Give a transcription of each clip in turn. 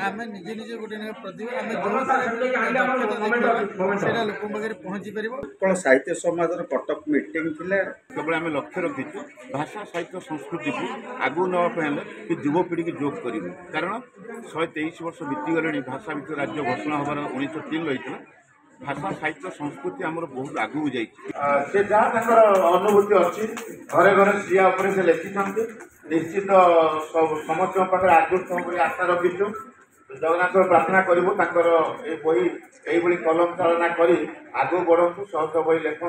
आम निजे निजे गोटे प्रतिभा आम जो लोक पाखे पहुँची पार कौन साहित्य समाज कटक मीटिंग थिले केवल आम लक्ष्य रखीचु भाषा साहित्य संस्कृति को आगू नापे कि युवपीढ़ी की जोग कर कारण 123 वर्ष बीतीगले भाषा भितर राज्य घोषणा हबार 1903 रही भाषा साहित्य संस्कृति आमर बहुत आगू जाइए जहाँ अनुभूति अच्छी घरे घरे सिया से लिखि निश्चित समस्त पाखे आदृष्ट हो आशा रखीचु जगन्नाथ प्रार्थना करूँ बही यही कलम चालना कर आगू बढ़ू सहज बही लिखु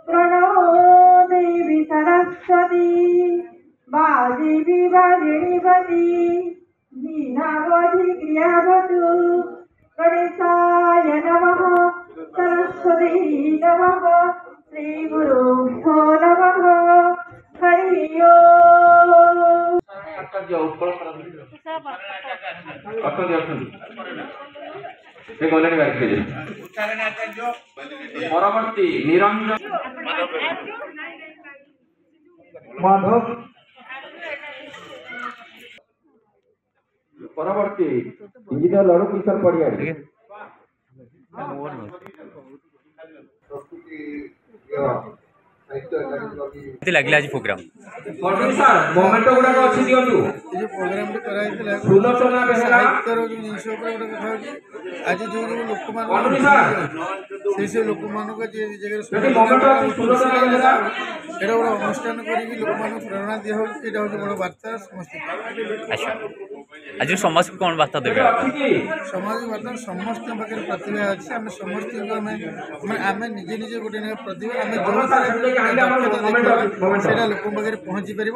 प्रणो देवी सरस्वती वादेवी वादिनीवती वीणावधि क्रियावतु गणेशाय नमः सरस्वती नमः श्रीगुरुभ्यो नमः हरि ओम। परवर्ती निरंजन माधव परवर्ती इंजीनियर लड़ू किशोर पड़िया लगे आज प्रोग्राम मोमेंट गुड़ा अच्छी दियंतु प्रोग्राम सुलोचना बेहरा साहित्यर जो जिनस आज जो लोक से लोक गोटे अनुष्ठान कर लोक प्रेरणा दिया यहाँ हूँ बड़ बार्ता समस्त आज समाज को कौन बार्ता देवे समाज बर्तमान समस्त पाखे प्रतिभा अच्छी आम समस्त आम निजे निजे गोटे प्रतिभा आम जो लोक पाखे पहुँची पार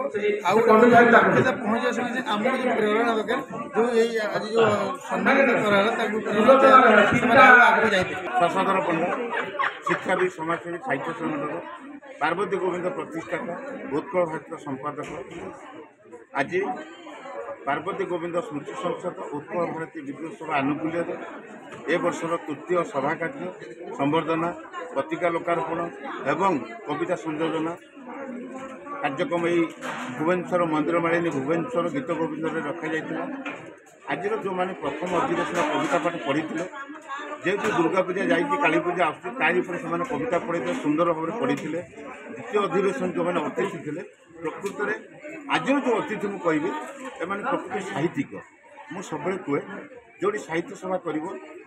दक्षता पहुँचा सके आमको जो प्रेरणा दरकार जो आज जो सम्मानित कराला आगे जाए शशधर पंडा शिक्षाविद समाजसेवी साहित्य संगठन पार्वती गोविंद प्रतिष्ठाता उत्कल भारत संपादक आज पार्वती गोविंद स्मृति संसद उत्कल भारती विद्युत सभा आनुकूल्य ए वर्षर तृतीय सभा कार्य संवर्धना पत्रिका लोकार्पण एवं कविता संयोजना कार्यक्रम यही भुवनेश्वर मंदिर मालिनी भुवनेश्वर गीत गोविंद रखा जाता आज जो मैंने प्रथम अधिवेशन कविता पाठ पढ़ी जेहेतु दुर्गा पूजा जाइए काली पूजा आसुच्छी तारी से कविता पढ़ी सुंदर भाव में पढ़ी द्वितीय अधिवेशन जो मैंने अतिथि थे प्रकृत में आज जो अतिथि मुझे कहि एम प्रकृत साहित्यिक मुझे सब कहे जो साहित्य सभा कर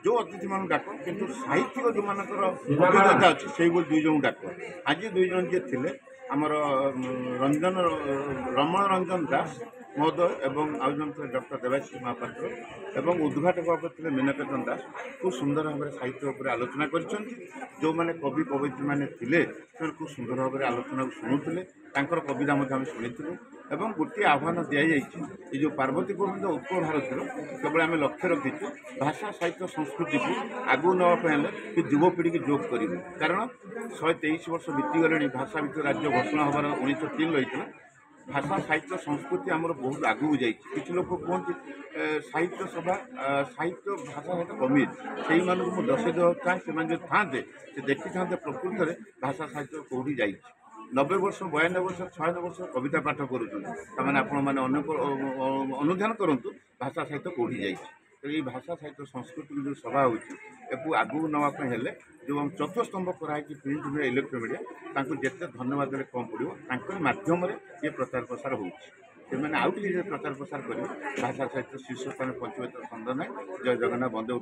जो अतिथि मान डाक कि साहित्यिक जो मानकर अभिज्ञता अच्छी से दुई जन डाक आज दुई जन जी थे आमर रंजन रमण रंजन दास महोदय एवं आउ जन डॉक्टर देवाशीष महापात्र एवं उद्घाटक भाव थे मीनकेतन दास खूब सुंदर भाव में साहित्य उपर आलोचना कर जो मैंने कवि कवयित्री मैंने थे खूब सुंदर भाव में आलोचना शुणुले कविता आम शुणु एवं गोटे आह्वान दि जाइए जो पार्वती गोविंद उत्कल भारत केवल आम लक्ष्य रखीचु भाषा साहित्य संस्कृति को आगू नापे कि युवपीढ़ी की जोग कर कारण 123 वर्ष बीतीगले भाषा भितर राज्य घोषणा हबार 1903 रही भाषा साहित्य संस्कृति आमर बहुत आगू जाइए किसी लोग कहते साहित्य सभा साहित्य भाषा सहित कमी से दर्शाई देवा चाहे से जो था देखी था प्रकृत में भाषा साहित्य कौटी जा 90 वर्ष 92 वर्ष 96 वर्ष कविता पाठ करें आपण अनुध्यान करूँ भाषा साहित्य कौटी जाइए तो ये भाषा साहित्य संस्कृति जो सभा हो आगू नापी हेले जो हम चतुस्तंभ कराई प्रिंट मीडिया इलेक्ट्रोनिक मीडिया जिते धन्यवाद देने कम पड़ो मध्यम ये प्रचार प्रसार होने आउ प्रचार प्रसार करेंगे भाषा साहित्य शीर्ष स्थान पंचमित्र संदन जय जगन्नाथ बंदे